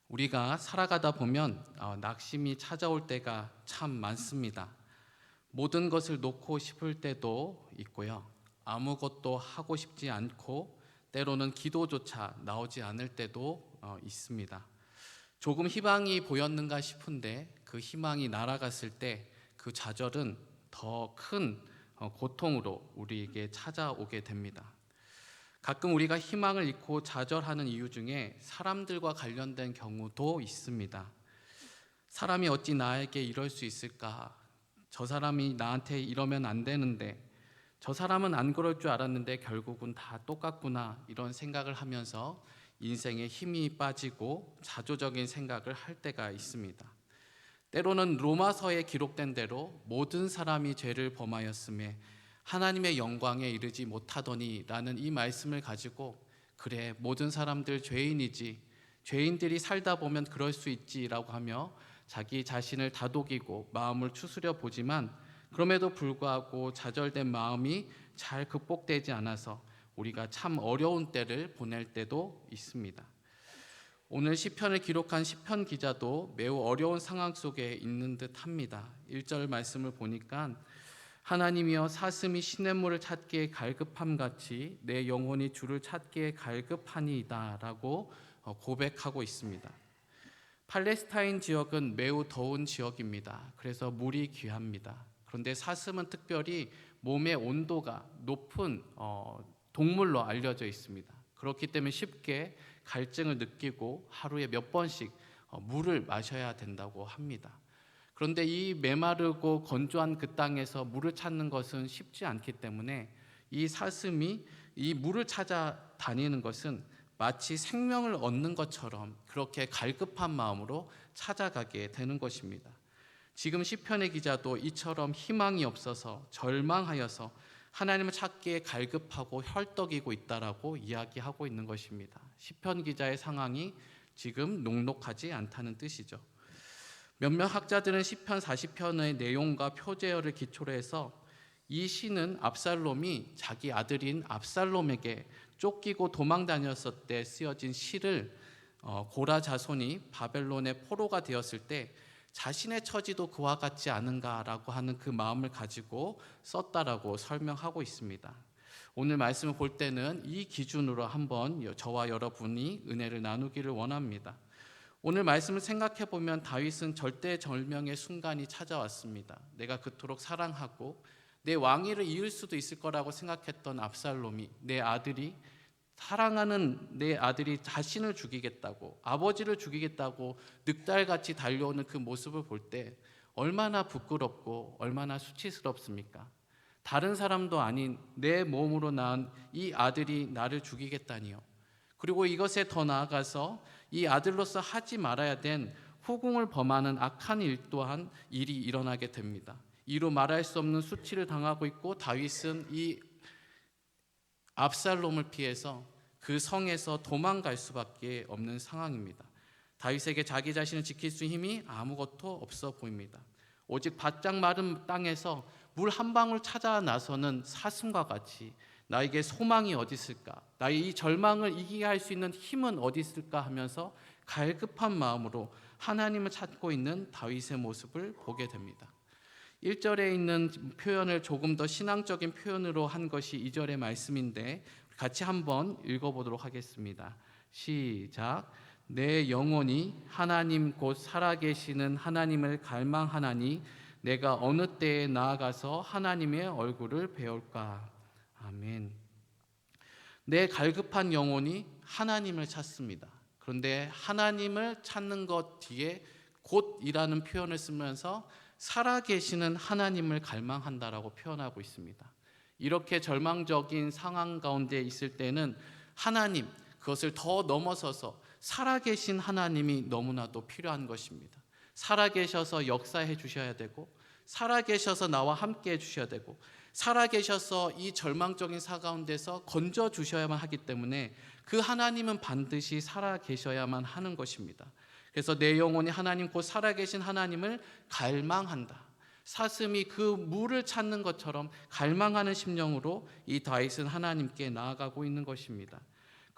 우리가 살아가다 보면 낙심이 찾아올 때가 참 많습니다. 모든 것을 놓고 싶을 때도 있고요. 아무것도 하고 싶지 않고 때로는 기도조차 나오지 않을 때도 있습니다. 조금 희망이 보였는가 싶은데 그 희망이 날아갔을 때 그 좌절은 더 큰 고통으로 우리에게 찾아오게 됩니다. 가끔 우리가 희망을 잃고 좌절하는 이유 중에 사람들과 관련된 경우도 있습니다. 사람이 어찌 나에게 이럴 수 있을까? 저 사람이 나한테 이러면 안 되는데, 저 사람은 안 그럴 줄 알았는데 결국은 다 똑같구나, 이런 생각을 하면서 인생에 힘이 빠지고 자조적인 생각을 할 때가 있습니다. 때로는 로마서에 기록된 대로 모든 사람이 죄를 범하였음에 하나님의 영광에 이르지 못하더니 라는 이 말씀을 가지고, 그래, 모든 사람들 죄인이지, 죄인들이 살다 보면 그럴 수 있지라고 하며 자기 자신을 다독이고 마음을 추스려 보지만 그럼에도 불구하고 좌절된 마음이 잘 극복되지 않아서 우리가 참 어려운 때를 보낼 때도 있습니다. 오늘 시편을 기록한 시편 기자도 매우 어려운 상황 속에 있는 듯 합니다. 1절 말씀을 보니까 하나님이여 사슴이 시냇물을 찾기에 갈급함 같이 내 영혼이 주를 찾기에 갈급하니이다 라고 고백하고 있습니다. 팔레스타인 지역은 매우 더운 지역입니다. 그래서 물이 귀합니다. 그런데 사슴은 특별히 몸의 온도가 높은 동물로 알려져 있습니다. 그렇기 때문에 쉽게 갈증을 느끼고 하루에 몇 번씩 물을 마셔야 된다고 합니다. 그런데 이 메마르고 건조한 그 땅에서 물을 찾는 것은 쉽지 않기 때문에 이 사슴이 이 물을 찾아 다니는 것은 마치 생명을 얻는 것처럼 그렇게 갈급한 마음으로 찾아가게 되는 것입니다. 지금 시편의 기자도 이처럼 희망이 없어서 절망하여서 하나님을 찾기에 갈급하고 헐떡이고 있다라고 이야기하고 있는 것입니다. 시편 기자의 상황이 지금 녹록하지 않다는 뜻이죠. 몇몇 학자들은 시편 40편의 내용과 표제어를 기초로 해서 이 시는 압살롬이 자기 아들인 압살롬에게 쫓기고 도망 다녔을 때 쓰여진 시를 고라 자손이 바벨론의 포로가 되었을 때 자신의 처지도 그와 같지 않은가라고 하는 그 마음을 가지고 썼다라고 설명하고 있습니다. 오늘 말씀을 볼 때는 이 기준으로 한번 저와 여러분이 은혜를 나누기를 원합니다. 오늘 말씀을 생각해 보면 다윗은 절대절명의 순간이 찾아왔습니다. 내가 그토록 사랑하고 내 왕위를 이을 수도 있을 거라고 생각했던 압살롬이, 사랑하는 내 아들이 자신을 죽이겠다고, 아버지를 죽이겠다고 늑달같이 달려오는 그 모습을 볼 때 얼마나 부끄럽고 얼마나 수치스럽습니까? 다른 사람도 아닌 내 몸으로 낳은 이 아들이 나를 죽이겠다니요. 그리고 이것에 더 나아가서 이 아들로서 하지 말아야 된 후궁을 범하는 악한 일 또한 일이 일어나게 됩니다. 이루 말할 수 없는 수치를 당하고 있고 다윗은 이 압살롬을 피해서 그 성에서 도망갈 수밖에 없는 상황입니다. 다윗에게 자기 자신을 지킬 수 힘이 아무것도 없어 보입니다. 오직 바짝 마른 땅에서 물 한 방울 찾아 나서는 사슴과 같이 나에게 소망이 어디 있을까? 나의 이 절망을 이기게 할 수 있는 힘은 어디 있을까 하면서 갈급한 마음으로 하나님을 찾고 있는 다윗의 모습을 보게 됩니다. 1절에 있는 표현을 조금 더 신앙적인 표현으로 한 것이 2절의 말씀인데 같이 한번 읽어보도록 하겠습니다. 시작. 내 영혼이 하나님 곧 살아계시는 하나님을 갈망하나니 내가 어느 때에 나아가서 하나님의 얼굴을 배울까. 아멘. 내 갈급한 영혼이 하나님을 찾습니다. 그런데 하나님을 찾는 것 뒤에 곧이라는 표현을 쓰면서 살아계시는 하나님을 갈망한다라고 표현하고 있습니다. 이렇게 절망적인 상황 가운데 있을 때는 하나님, 그것을 더 넘어서서 살아계신 하나님이 너무나도 필요한 것입니다. 살아계셔서 역사해 주셔야 되고, 살아계셔서 나와 함께 해 주셔야 되고, 살아계셔서 이 절망적인 사 가운데서 건져 주셔야만 하기 때문에 그 하나님은 반드시 살아계셔야만 하는 것입니다. 그래서 내 영혼이 하나님 곧 살아계신 하나님을 갈망한다. 사슴이 그 물을 찾는 것처럼 갈망하는 심령으로 이 다윗은 하나님께 나아가고 있는 것입니다.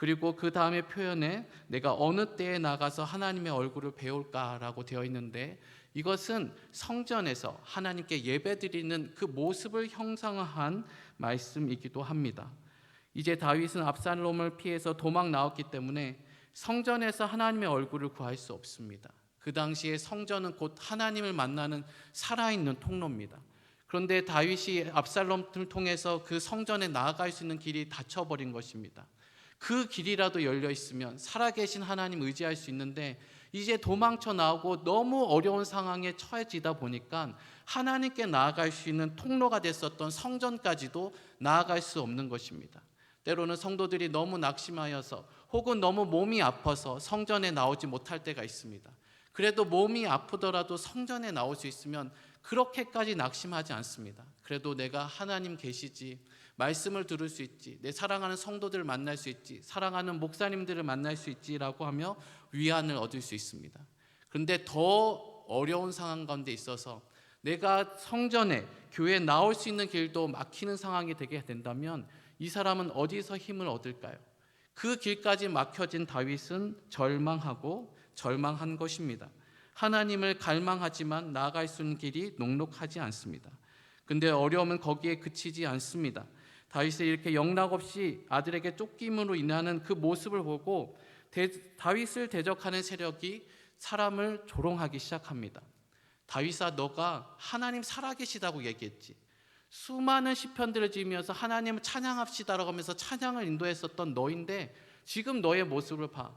그리고 그 다음에 표현에 내가 어느 때에 나가서 하나님의 얼굴을 배울까라고 되어 있는데, 이것은 성전에서 하나님께 예배드리는 그 모습을 형상화한 말씀이기도 합니다. 이제 다윗은 압살롬을 피해서 도망 나왔기 때문에 성전에서 하나님의 얼굴을 구할 수 없습니다. 그 당시에 성전은 곧 하나님을 만나는 살아있는 통로입니다. 그런데 다윗이 압살롬을 통해서 그 성전에 나아갈 수 있는 길이 닫혀버린 것입니다. 그 길이라도 열려 있으면 살아계신 하나님 의지할 수 있는데, 이제 도망쳐 나오고 너무 어려운 상황에 처해지다 보니까 하나님께 나아갈 수 있는 통로가 됐었던 성전까지도 나아갈 수 없는 것입니다. 때로는 성도들이 너무 낙심하여서 혹은 너무 몸이 아파서 성전에 나오지 못할 때가 있습니다. 그래도 몸이 아프더라도 성전에 나올 수 있으면 그렇게까지 낙심하지 않습니다. 그래도 내가 하나님 계시지, 말씀을 들을 수 있지, 내 사랑하는 성도들을 만날 수 있지, 사랑하는 목사님들을 만날 수 있지라고 하며 위안을 얻을 수 있습니다. 그런데 더 어려운 상황 가운데 있어서 내가 성전에, 교회에 나올 수 있는 길도 막히는 상황이 되게 된다면 이 사람은 어디서 힘을 얻을까요? 그 길까지 막혀진 다윗은 절망한 것입니다. 하나님을 갈망하지만 나아갈 수 있는 길이 녹록하지 않습니다. 근데 어려움은 거기에 그치지 않습니다. 다윗이 이렇게 영락없이 아들에게 쫓김으로 인하는 그 모습을 보고 다윗을 대적하는 세력이 사람을 조롱하기 시작합니다. 다윗아, 너가 하나님 살아계시다고 얘기했지. 수많은 시편들을 지으면서 하나님을 찬양합시다라고 하면서 찬양을 인도했었던 너인데 지금 너의 모습을 봐.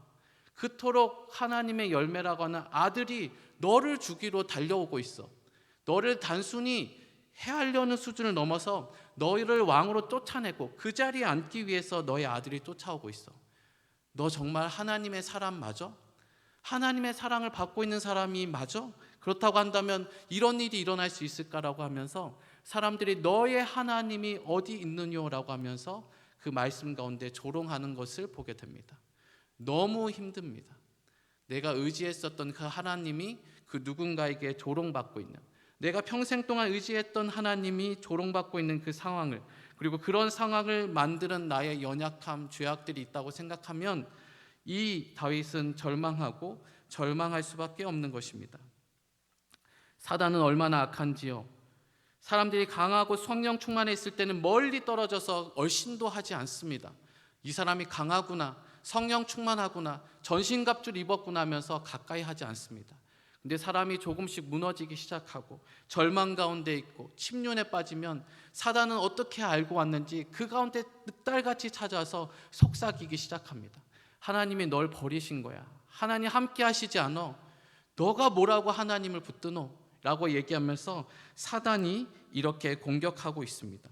그토록 하나님의 열매라고 하는 아들이 너를 주기로 달려오고 있어. 너를 단순히 해하려는 수준을 넘어서 너희를 왕으로 쫓아내고 그 자리에 앉기 위해서 너의 아들이 쫓아오고 있어. 너 정말 하나님의 사람 맞아? 하나님의 사랑을 받고 있는 사람이 맞아? 그렇다고 한다면 이런 일이 일어날 수 있을까라고 하면서 사람들이 너의 하나님이 어디 있느냐라고 하면서 그 말씀 가운데 조롱하는 것을 보게 됩니다. 너무 힘듭니다. 내가 의지했었던 그 하나님이 그 누군가에게 조롱받고 있는, 내가 평생 동안 의지했던 하나님이 조롱받고 있는 그 상황을, 그리고 그런 상황을 만드는 나의 연약함, 죄악들이 있다고 생각하면 이 다윗은 절망할 수밖에 없는 것입니다. 사단은 얼마나 악한지요. 사람들이 강하고 성령 충만해 있을 때는 멀리 떨어져서 얼씬도 하지 않습니다. 이 사람이 강하구나, 성령 충만하구나, 전신갑주를 입었구나 하면서 가까이 하지 않습니다. 근데 사람이 조금씩 무너지기 시작하고 절망 가운데 있고 침륜에 빠지면 사단은 어떻게 알고 왔는지 그 가운데 늑달같이 찾아서 속삭이기 시작합니다. 하나님이 널 버리신 거야. 하나님 함께 하시지 않아. 너가 뭐라고 하나님을 붙드노? 라고 얘기하면서 사단이 이렇게 공격하고 있습니다.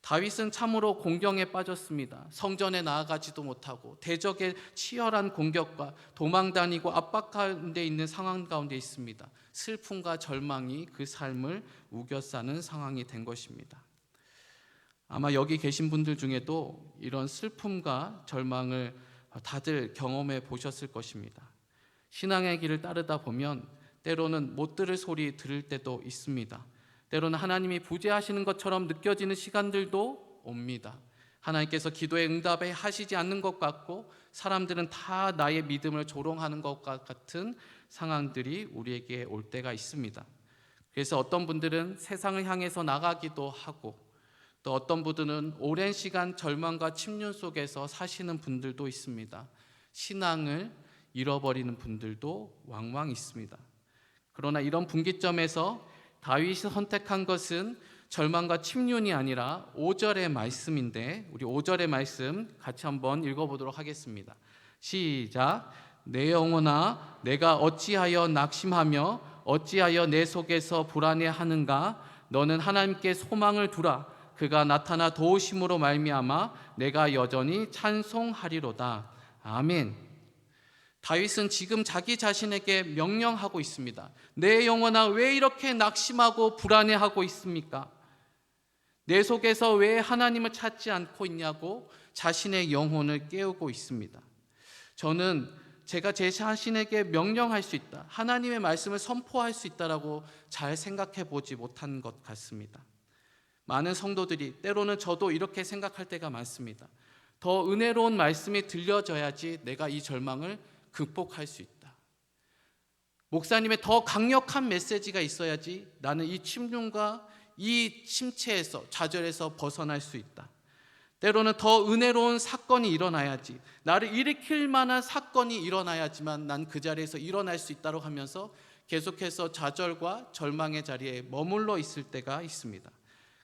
다윗은 참으로 공경에 빠졌습니다. 성전에 나아가지도 못하고 대적의 치열한 공격과 도망다니고 압박 가운데 있는 상황 가운데 있습니다. 슬픔과 절망이 그 삶을 우겨싸는 상황이 된 것입니다. 아마 여기 계신 분들 중에도 이런 슬픔과 절망을 다들 경험해 보셨을 것입니다. 신앙의 길을 따르다 보면 때로는 못 들을 소리 들을 때도 있습니다. 때로는 하나님이 부재하시는 것처럼 느껴지는 시간들도 옵니다. 하나님께서 기도에 응답해 하시지 않는 것 같고 사람들은 다 나의 믿음을 조롱하는 것 같은 상황들이 우리에게 올 때가 있습니다. 그래서 어떤 분들은 세상을 향해서 나가기도 하고 또 어떤 분들은 오랜 시간 절망과 침륜 속에서 사시는 분들도 있습니다. 신앙을 잃어버리는 분들도 왕왕 있습니다. 그러나 이런 분기점에서 다윗이 선택한 것은 절망과 침륜이 아니라 5절의 말씀인데 우리 5절의 말씀 같이 한번 읽어보도록 하겠습니다. 시작. 내 영혼아 내가 어찌하여 낙심하며 어찌하여 내 속에서 불안해하는가? 너는 하나님께 소망을 두라. 그가 나타나 도우심으로 말미암아 내가 여전히 찬송하리로다. 아멘. 다윗은 지금 자기 자신에게 명령하고 있습니다. 내 영혼아 왜 이렇게 낙심하고 불안해하고 있습니까? 내 속에서 왜 하나님을 찾지 않고 있냐고 자신의 영혼을 깨우고 있습니다. 저는 제가 제 자신에게 명령할 수 있다, 하나님의 말씀을 선포할 수 있다라고 잘 생각해 보지 못한 것 같습니다. 많은 성도들이 때로는 저도 이렇게 생각할 때가 많습니다. 더 은혜로운 말씀이 들려져야지 내가 이 절망을 극복할 수 있다. 목사님의 더 강력한 메시지가 있어야지 나는 이 침륜과 이 침체에서, 좌절에서 벗어날 수 있다. 때로는 더 은혜로운 사건이 일어나야지, 나를 일으킬 만한 사건이 일어나야지만 난 그 자리에서 일어날 수 있다고 하면서 계속해서 좌절과 절망의 자리에 머물러 있을 때가 있습니다.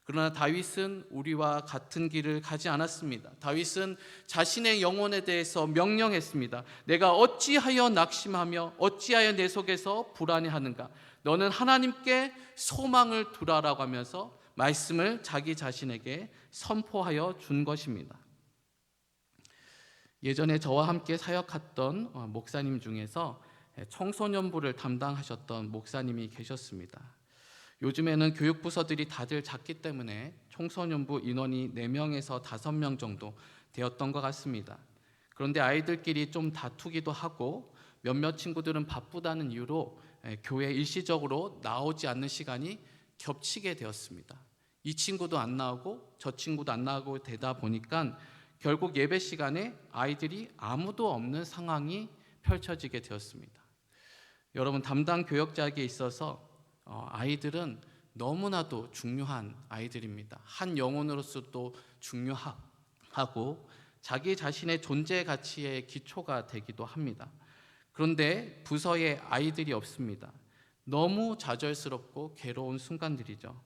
그러나 다윗은 우리와 같은 길을 가지 않았습니다. 다윗은 자신의 영혼에 대해서 명령했습니다. 내가 어찌하여 낙심하며 어찌하여 내 속에서 불안해하는가? 너는 하나님께 소망을 두라라고 하면서 말씀을 자기 자신에게 선포하여 준 것입니다. 예전에 저와 함께 사역했던 목사님 중에서 청소년부를 담당하셨던 목사님이 계셨습니다. 요즘에는 교육부서들이 다들 작기 때문에 청소년부 인원이 4명에서 5명 정도 되었던 것 같습니다. 그런데 아이들끼리 좀 다투기도 하고 몇몇 친구들은 바쁘다는 이유로 교회에 일시적으로 나오지 않는 시간이 겹치게 되었습니다. 이 친구도 안 나오고 저 친구도 안 나오고 되다 보니까 결국 예배 시간에 아이들이 아무도 없는 상황이 펼쳐지게 되었습니다. 여러분, 담당 교역자에게 있어서 아이들은 너무나도 중요한 아이들입니다. 한 영혼으로서도 중요하고 자기 자신의 존재 가치의 기초가 되기도 합니다. 그런데 부서에 아이들이 없습니다. 너무 좌절스럽고 괴로운 순간들이죠.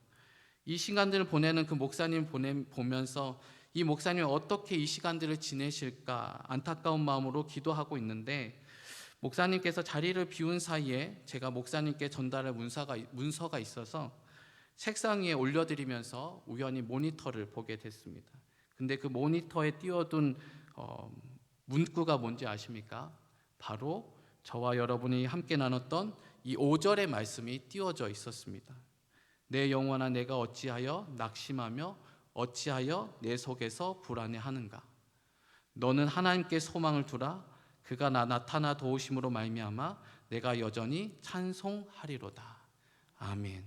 이 시간들을 보내는 그 목사님 보면서 이 목사님이 어떻게 이 시간들을 지내실까 안타까운 마음으로 기도하고 있는데, 목사님께서 자리를 비운 사이에 제가 목사님께 전달할 문서가 있어서 책상 위에 올려드리면서 우연히 모니터를 보게 됐습니다. 근데 그 모니터에 띄워둔 문구가 뭔지 아십니까? 바로 저와 여러분이 함께 나눴던 이 5절의 말씀이 띄워져 있었습니다. 내 영혼아, 내가 어찌하여 낙심하며 어찌하여 내 속에서 불안해하는가? 너는 하나님께 소망을 두라. 그가 나타나 도우심으로 말미암아 내가 여전히 찬송하리로다. 아멘.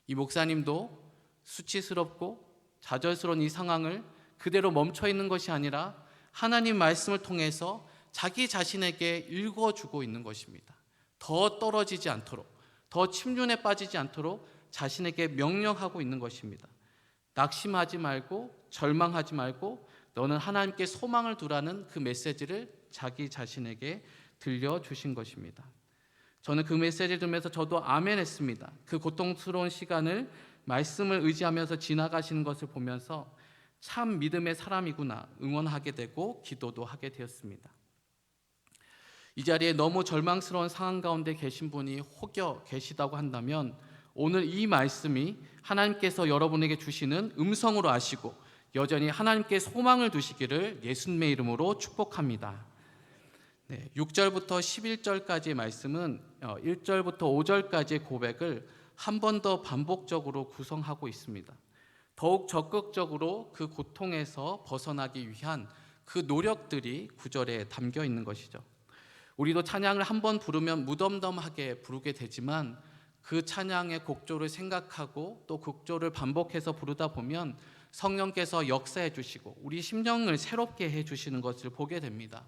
이 목사님도 수치스럽고 좌절스러운 이 상황을 그대로 멈춰 있는 것이 아니라 하나님 말씀을 통해서 자기 자신에게 읽어주고 있는 것입니다. 더 떨어지지 않도록, 더 침륜에 빠지지 않도록 자신에게 명령하고 있는 것입니다. 낙심하지 말고 절망하지 말고 너는 하나님께 소망을 두라는 그 메시지를 자기 자신에게 들려주신 것입니다. 저는 그 메시지를 들으면서 저도 아멘 했습니다. 그 고통스러운 시간을 말씀을 의지하면서 지나가시는 것을 보면서 참 믿음의 사람이구나 응원하게 되고 기도도 하게 되었습니다. 이 자리에 너무 절망스러운 상황 가운데 계신 분이 혹여 계시다고 한다면 오늘 이 말씀이 하나님께서 여러분에게 주시는 음성으로 아시고 여전히 하나님께 소망을 두시기를 예수님의 이름으로 축복합니다. 6절부터 11절까지의 말씀은 1절부터 5절까지의 고백을 한 번 더 반복적으로 구성하고 있습니다. 더욱 적극적으로 그 고통에서 벗어나기 위한 그 노력들이 9절에 담겨 있는 것이죠. 우리도 찬양을 한 번 부르면 무덤덤하게 부르게 되지만 그 찬양의 곡조를 생각하고 또 곡조를 반복해서 부르다 보면 성령께서 역사해 주시고 우리 심령을 새롭게 해 주시는 것을 보게 됩니다.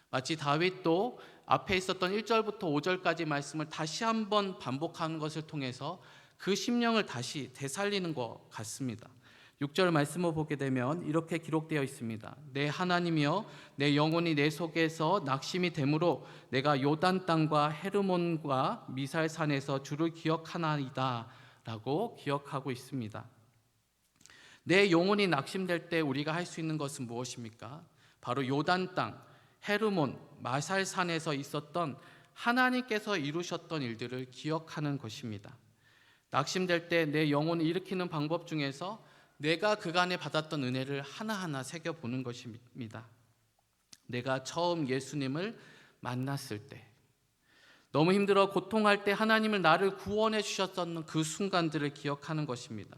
마치 다윗도 앞에 있었던 1절부터 5절까지 말씀을 다시 한번 반복하는 것을 통해서 그 심령을 다시 되살리는 것 같습니다. 6절 말씀을 보게 되면 이렇게 기록되어 있습니다. 내 하나님이여, 내 영혼이 내 속에서 낙심이 되므로 내가 요단 땅과 헤르몬과 미살산에서 주를 기억하나이다 라고 기억하고 있습니다. 내 영혼이 낙심될 때 우리가 할 수 있는 것은 무엇입니까? 바로 요단 땅, 헤르몬, 마살산에서 있었던 하나님께서 이루셨던 일들을 기억하는 것입니다. 낙심될 때 내 영혼을 일으키는 방법 중에서 내가 그간에 받았던 은혜를 하나하나 새겨보는 것입니다. 내가 처음 예수님을 만났을 때, 너무 힘들어 고통할 때 하나님을 나를 구원해 주셨던 그 순간들을 기억하는 것입니다.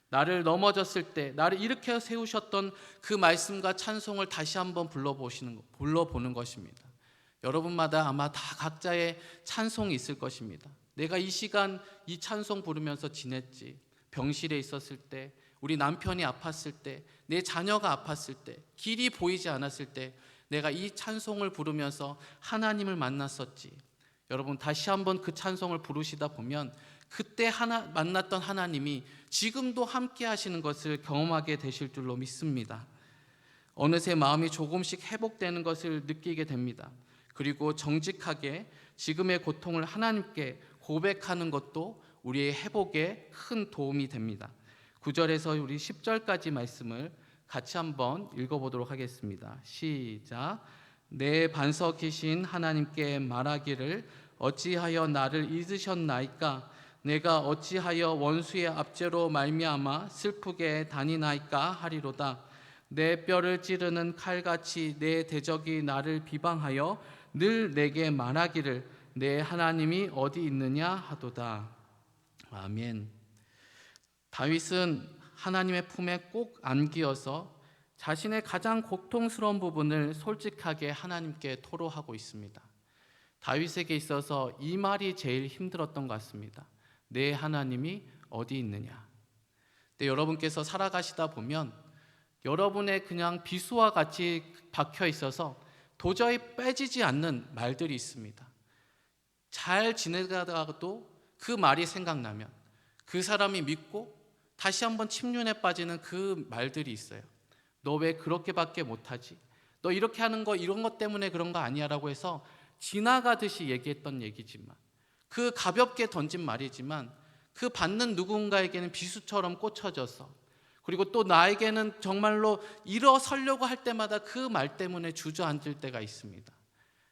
나를 넘어졌을 때 나를 일으켜 세우셨던 그 말씀과 찬송을 다시 한번 불러보는 것입니다. 여러분마다 아마 다 각자의 찬송이 있을 것입니다. 내가 이 시간 이 찬송 부르면서 지냈지, 병실에 있었을 때, 우리 남편이 아팠을 때, 내 자녀가 아팠을 때, 길이 보이지 않았을 때 내가 이 찬송을 부르면서 하나님을 만났었지. 여러분 다시 한번 그 찬송을 부르시다 보면 그때 만났던 하나님이 지금도 함께 하시는 것을 경험하게 되실 줄로 믿습니다. 어느새 마음이 조금씩 회복되는 것을 느끼게 됩니다. 그리고 정직하게 지금의 고통을 하나님께 고백하는 것도 우리의 회복에 큰 도움이 됩니다. 9절에서 우리 10절까지 말씀을 같이 한번 읽어보도록 하겠습니다. 시작. 내 반석이신 하나님께 말하기를 어찌하여 나를 잊으셨나이까? 내가 어찌하여 원수의 압제로 말미암아 슬프게 다니나이까 하리로다. 내 뼈를 찌르는 칼같이 내 대적이 나를 비방하여 늘 내게 말하기를 내 하나님이 어디 있느냐 하도다. 아멘. 다윗은 하나님의 품에 꼭 안기어서 자신의 가장 고통스러운 부분을 솔직하게 하나님께 토로하고 있습니다. 다윗에게 있어서 이 말이 제일 힘들었던 것 같습니다. 내 하나님이 어디 있느냐. 근데 여러분께서 살아가시다 보면 여러분의 그냥 비수와 같이 박혀 있어서 도저히 빼지지 않는 말들이 있습니다. 잘 지내다가도 그 말이 생각나면 그 사람이 믿고 다시 한번 침륜에 빠지는 그 말들이 있어요. 너 왜 그렇게밖에 못하지? 너 이렇게 하는 거 이런 것 때문에 그런 거 아니야 라고 해서 지나가듯이 얘기했던 얘기지만, 그 가볍게 던진 말이지만 그 받는 누군가에게는 비수처럼 꽂혀져서, 그리고 또 나에게는 정말로 일어서려고 할 때마다 그 말 때문에 주저앉을 때가 있습니다.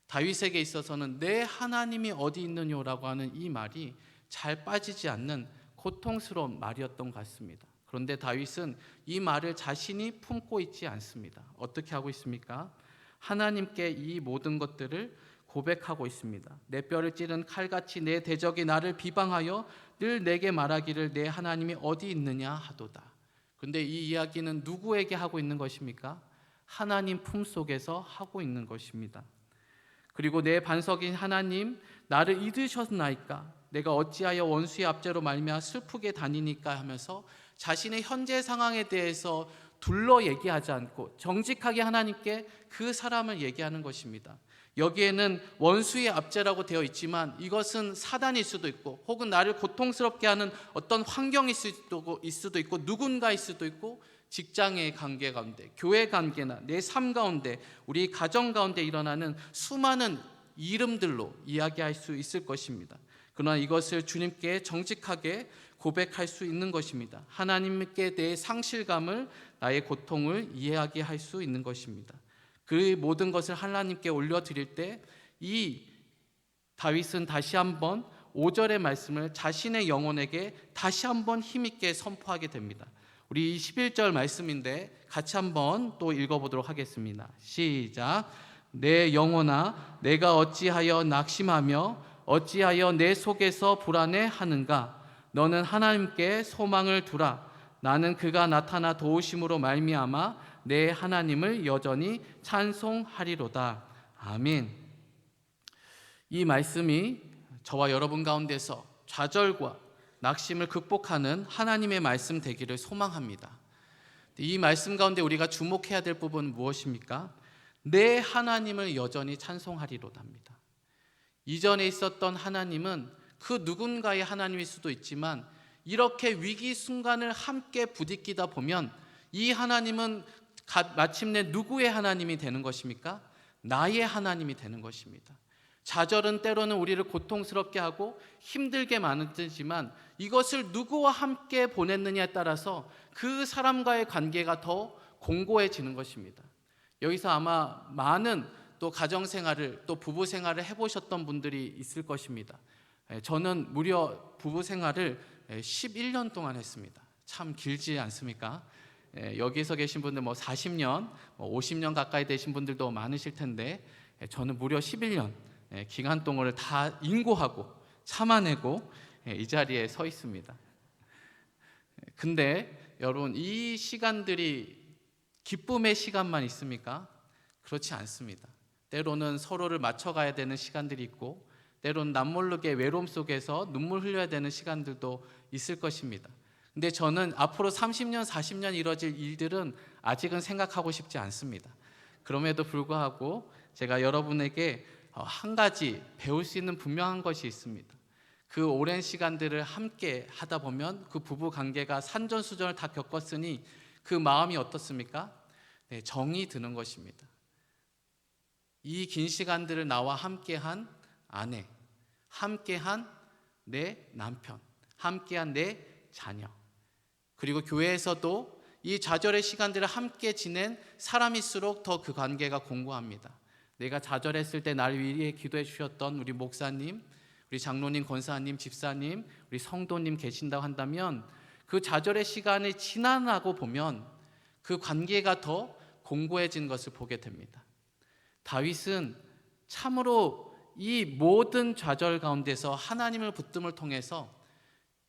다윗에게 있어서는 내 하나님이 어디 있느냐라고 하는 이 말이 잘 빠지지 않는 고통스러운 말이었던 것 같습니다. 그런데 다윗은 이 말을 자신이 품고 있지 않습니다. 어떻게 하고 있습니까? 하나님께 이 모든 것들을 고백하고 있습니다. 내 뼈를 찌른 칼같이 내 대적이 나를 비방하여 늘 내게 말하기를 내 하나님이 어디 있느냐 하도다. 그런데 이 이야기는 누구에게 하고 있는 것입니까? 하나님 품속에서 하고 있는 것입니다. 그리고 내 반석인 하나님, 나를 잊으셨나이까? 내가 어찌하여 원수의 압제로 말미암아 슬프게 다니니까 하면서 자신의 현재 상황에 대해서 둘러 얘기하지 않고 정직하게 하나님께 그 사람을 얘기하는 것입니다. 여기에는 원수의 압제라고 되어 있지만 이것은 사단일 수도 있고, 혹은 나를 고통스럽게 하는 어떤 환경일 수도 있고, 누군가일 수도 있고, 직장의 관계 가운데, 교회 관계나 내 삶 가운데, 우리 가정 가운데 일어나는 수많은 이름들로 이야기할 수 있을 것입니다. 그러나 이것을 주님께 정직하게 고백할 수 있는 것입니다. 하나님께 내 상실감을, 나의 고통을 이해하게 할 수 있는 것입니다. 그 모든 것을 하나님께 올려드릴 때 이 다윗은 다시 한번 5절의 말씀을 자신의 영혼에게 다시 한번 힘있게 선포하게 됩니다. 우리 11절 말씀인데 같이 한번 또 읽어보도록 하겠습니다. 시작. 내 영혼아, 내가 어찌하여 낙심하며 어찌하여 내 속에서 불안해하는가? 너는 하나님께 소망을 두라. 나는 그가 나타나 도우심으로 말미암아 내 하나님을 여전히 찬송하리로다. 아멘. 이 말씀이 저와 여러분 가운데서 좌절과 낙심을 극복하는 하나님의 말씀 되기를 소망합니다. 이 말씀 가운데 우리가 주목해야 될 부분은 무엇입니까? 내 하나님을 여전히 찬송하리로다 합니다. 이전에 있었던 하나님은 그 누군가의 하나님일 수도 있지만, 이렇게 위기 순간을 함께 부딪히다 보면 이 하나님은 마침내 누구의 하나님이 되는 것입니까? 나의 하나님이 되는 것입니다. 좌절은 때로는 우리를 고통스럽게 하고 힘들게 만들지만, 이것을 누구와 함께 보냈느냐에 따라서 그 사람과의 관계가 더 공고해지는 것입니다. 여기서 아마 많은 또 가정생활을, 또 부부생활을 해보셨던 분들이 있을 것입니다. 저는 무려 부부생활을 11년 동안 했습니다. 참 길지 않습니까? 여기서 계신 분들 40년, 50년 가까이 되신 분들도 많으실 텐데, 저는 무려 11년 기간 동안을 다 인고하고 참아내고 이 자리에 서 있습니다. 근데 여러분, 이 시간들이 기쁨의 시간만 있습니까? 그렇지 않습니다. 때로는 서로를 맞춰가야 되는 시간들이 있고, 때로는 남모르게 외로움 속에서 눈물 흘려야 되는 시간들도 있을 것입니다. 근데 저는 앞으로 30년, 40년 이뤄질 일들은 아직은 생각하고 싶지 않습니다. 그럼에도 불구하고 제가 여러분에게 한 가지 배울 수 있는 분명한 것이 있습니다. 그 오랜 시간들을 함께 하다 보면 그 부부 관계가 산전수전을 다 겪었으니 그 마음이 어떻습니까? 네, 정이 드는 것입니다. 이 긴 시간들을 나와 함께한 아내, 함께한 내 남편, 함께한 내 자녀, 그리고 교회에서도 이 좌절의 시간들을 함께 지낸 사람일수록 더 그 관계가 공고합니다. 내가 좌절했을 때 날 위해 기도해 주셨던 우리 목사님, 우리 장로님, 권사님, 집사님, 우리 성도님 계신다고 한다면 그 좌절의 시간이 지나고 보면 그 관계가 더 공고해진 것을 보게 됩니다. 다윗은 참으로 이 모든 좌절 가운데서 하나님을 붙듦을 통해서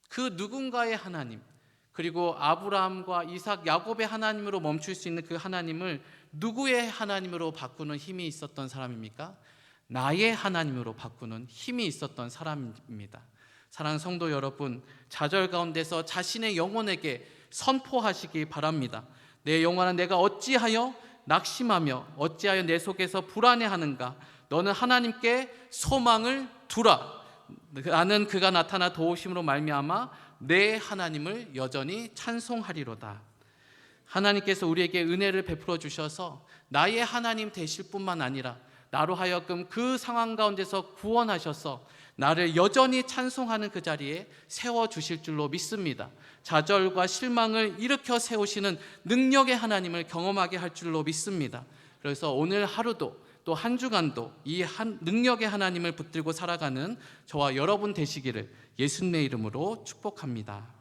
그 누군가의 하나님, 그리고 아브라함과 이삭, 야곱의 하나님으로 멈출 수 있는 그 하나님을 누구의 하나님으로 바꾸는 힘이 있었던 사람입니까? 나의 하나님으로 바꾸는 힘이 있었던 사람입니다. 사랑하는 성도 여러분, 좌절 가운데서 자신의 영혼에게 선포하시기 바랍니다. 내 영혼아, 내가 어찌하여 낙심하며 어찌하여 내 속에서 불안해하는가? 너는 하나님께 소망을 두라. 나는 그가 나타나 도우심으로 말미암아 내 하나님을 여전히 찬송하리로다. 하나님께서 우리에게 은혜를 베풀어 주셔서 나의 하나님 되실 뿐만 아니라 나로 하여금 그 상황 가운데서 구원하셔서 나를 여전히 찬송하는 그 자리에 세워주실 줄로 믿습니다. 좌절과 실망을 일으켜 세우시는 능력의 하나님을 경험하게 할 줄로 믿습니다. 그래서 오늘 하루도 또 한 주간도 이 능력의 하나님을 붙들고 살아가는 저와 여러분 되시기를 예수님의 이름으로 축복합니다.